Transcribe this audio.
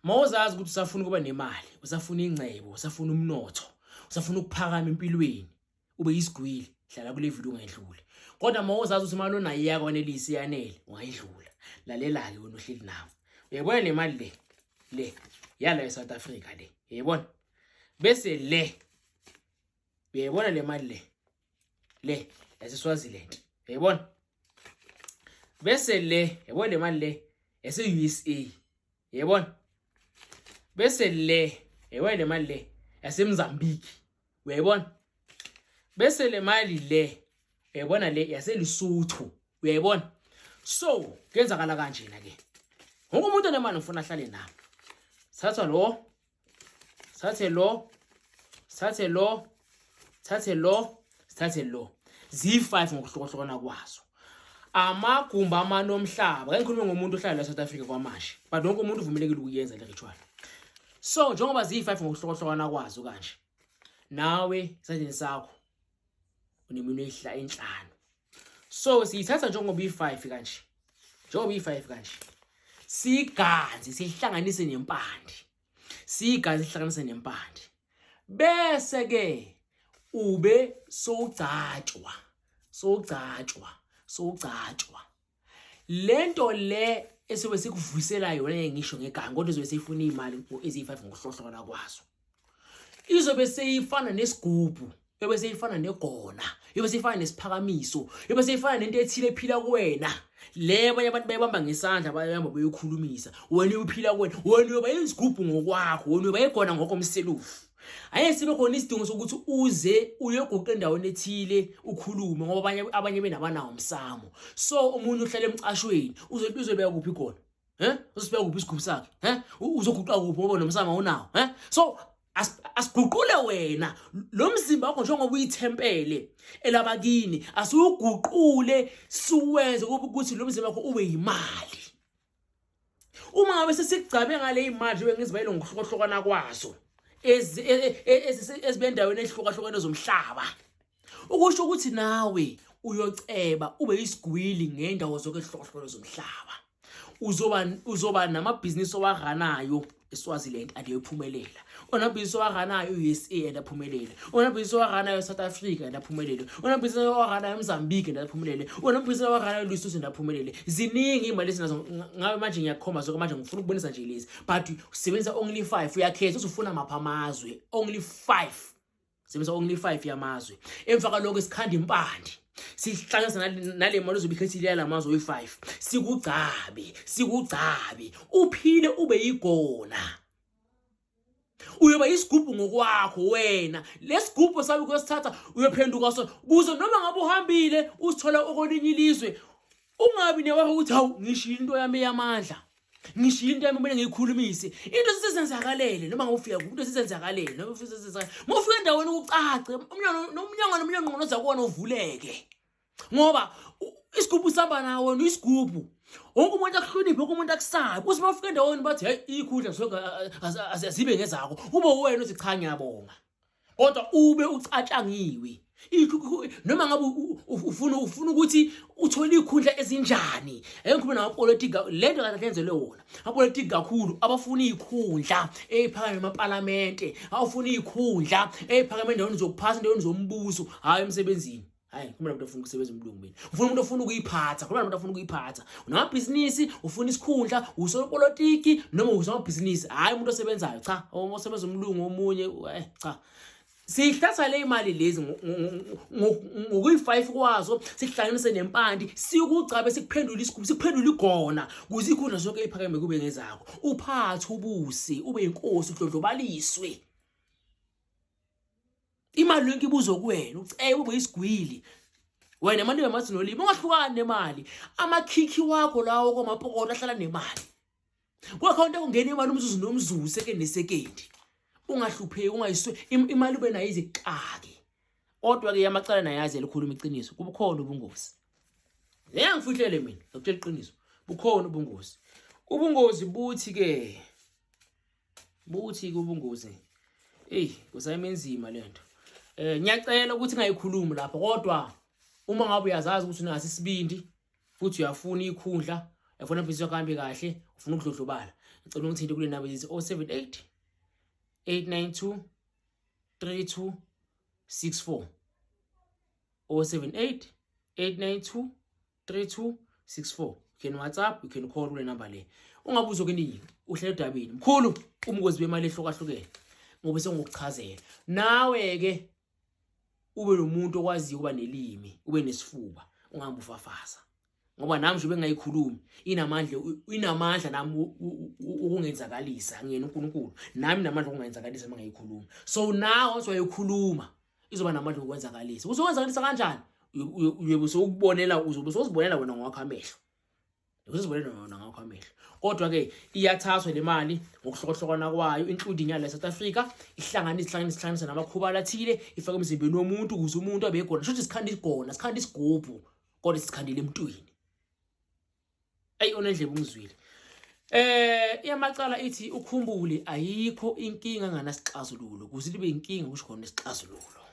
Mawuzazi ukuthi usafuna kuba nemali, usafuna ingcebo, usafuna umnotho, usafuna ukuphakama empilweni, ube yisigwili, hlala kule video ungayidluli. Kodwa mawuzazi ukuthi imali onayo iyakwanelisa iyanele, ungayidlula. Lalela ke wena ohleli nawe. Uyayibona le mali le yala eSouth Africa le. Uyayibona? Bese le uyayibona le mali le yaseSwaziland. Uyayibona? Bese le yabona le mali le yase-USA. Uyayibona? Bese le yabona le mali le yaseMozambique. Uyayibona? Bese le mali le uyayibona le yaseLesotho. Uyayibona? So kenzakala kanjena ke. Wonke umuntu onemali ufuna ahlale nawe. Thatha lo, thathe lo, thathe lo, thathe lo, thathe lo. Zi5 ngokuhlokohlokana kwazo. Amagumba amanomhlaba. Ngeke ngikhulume ngomuntu ohlala eSouth Africa kwamanje. But wonke umuntu uvumelekile ukuyenza le ritual. So njengoba zi5 ngokuhlokohlokana kwazo kanje. Nawe isandleni sakho uneminwe enhlanu. So siyithatha njengoba i5 kanje. Njengoba i5 kanje. Siganzi sihlanganise nempande. Siganzi sihlanganise nempande. Bese ke ube sowugcatshwa. Sowugcatshwa. Lento le esibe sikuvusela yona ngisho ngeganga kodwa izobe seyifuna imali ezi5 ngokuhlohlokana kwazo. Izobe seyifana nesigubhu, izobe seyifana negona, izobe seyifana nesiphakamiso, izobe seyifana nento ethile ephila kuwena. Le abanye abantu bayibamba ngesandla bayahamba beyokhulumisa. Wena uphila kuwena, wena uyoba isigubhu ngokwakho, wena uyoba igona ngokomselufu. Ayesibe khona isidingo sokuthi uze uyoguqa endaweni ethile ukhulume ngoba abanye benabanawo umsamo. So umuntu uhlala emcashweni uzobeka kuphi khona? Uzobeka kuphi isigubhu sakhe? Uzoguqa kuphi ngoba nomsamo unawo? So asiguqule wena lo mzimba wakho njengoba uyithempele elabakini, asuguqule suwenze ukuthi lo mzimba wakho ube yimali. Uma ngabe sesigcabe ngale imali bengizibayile ngokuhlokohlokana kwazo ezibendaweni ehlukahlukene zomhlaba, ukusho ukuthi nawe uyoceba ube isigwili ngendawo zonke ehlukahlukene zomhlaba. Uzoba namabhizinisi owaganayo eSwaziland andiyophumelela. Onabhizinisi owaganayo eUSA andaphumelela. Onabhizinisi owaganayo eSouth Africa andaphumelela. Onabhizinisi owaganayo eMozambique andaphumelela. Onabhizinisi owaganayo eLesotho andaphumelela. Ziningi imali esinazo ngabe manje ngiyakhomba zonke manje ngifuna ukubonisa nje lezi. But usebenza only 5 uyakhetha usufuna mapha amazwe. Only 5. Sebenza only 5 yamazwe. Emfaka lokho isikhanda impande. Sihlanganisa nale mali ozobikhethile yalamazwe oyi5. Sikugcabe uphile ube yigona. Uyoba isigubhu ngokwakho wena. Lesigubhu sabe kusithatha uyophenduka so kuze noma ngabe uhambile usithola okolinye ilizwe ungabi newaho ukuthi hawu ngishiya into yami yamandla. Ngishiya into yami kumele ngiyikhulumise. Into sisenzakalele noma ngofika into sisenzakalele noma ufisa senzakala. Mufika endaweni ucace nomnyango ngonoza kuona uvuleke. Ngoba isigubhu samba nawo isigubhu. Wonke umuntu akuhloniphe, wonke umuntu akusabe. Uthi mafika endaweni bathi hey ikhudla zonke azibe ngezakho. Ube wena uthi cha ngiyabonga. Kodwa ube ucatshangiwe. Noma ngabe ufuna ukuthi uthole ikhundla ezinjani. Engikhuluma namapolitiki lento kahle wona. Apolitiki kakhulu abafuna ikhundla ephakeme eMaparlamente, abafuna ikhundla ephakeme endaweni zokuphasa, endaweni zombuso, hayi emsebenzini. Hayi kumele umuntu ofuna ukusebenza umlungu mina. Ufuna umuntu ofuna ukuyiphatha, kumele umuntu ofuna ukuyiphatha. Unamabhizinisi, ufuna isikhundla, usopolitiki noma usomabhizinisi. Hayi umuntu osebenzayo cha, osebenza umlungu omunye cha. Sihlatha le imali lezi ngokuyi5 kwazo, sihlanganise nempandi, sikugcabe sikuphendula isigubhu, sikuphendula igona, kuze ikhundla zonke iphakeme kube ngezakho. Uphathe ubusi, ube inkosi udlondlobaliswe. Imali yonke ibuzwe kuwena, uthi ube isigwili. Wena manje mathi nolimi ungahlukani nemali. Amakhikhi wakho lawo komapokolo ahlala nemali. Kwakhona ungena imali umzuzu nomzuzu second nesekendi. Ungahlupheki ungayiswe imali ube nayo izixaki. Kodwa ke yamacala nayazi elikhuluma iqiniso. Kubukhona ubungozi. Ngifihlele mina ngokutshela iqiniso. Bukhona ubungozi. Ubungozi buthi ubungozi. Kusayimenzima lento. Ngiyacela ukuthi ngayikhulumi lapha kodwa uma ngabe uyazazi ukuthi unasi isibindi futhi uyafuna ikhundla, uyafuna ibhizinisi yakho kahle, ufuna ukudlodlobala. ngicela ungithinte kule number ezithi 078 892 3264 078 892 3264. You can WhatsApp, you can call kule number le. Ungabuzo keningi, uhlele edabini. Mkhulu, umngozi bemali ehlukahlukene. Ngoba sengokuchazela. Nawe ke ube lo muntu okwaziyo kuba nelimi, ube nesifuba, ungahamba ufafaza. Ngoba nami nje bengayikhulumi, inamandla nami ukungenzakalisa ngiyena uNkulunkulu. Nami namandla ukungenzakalisa mangayikhuluma. So now once wayikhuluma, izoba namandla okwenzakalisa. Uzokwenzakalisa kanjani? Uyobe usukubonela, uzobe usuzibonela wena ngakho amehlo. Uzibonela wena ngakho amehlo. Kodwa ke iyathathwa le mali ngokuhlokohlokana kwayo including yala South Africa, ihlanganisa namakhuba lathile, ifaka emzimbeni womuntu ukuze umuntu abe khona. Shothi sikhanda igona, sikhanda isigubhu, kodwa sikhandile emntwini. Ayona ndlela ungizwile. Iyamacala ithi ukhumbule ayikho inkinga nganasixazululo, kuze libe inkinga kusho khona isixazululo.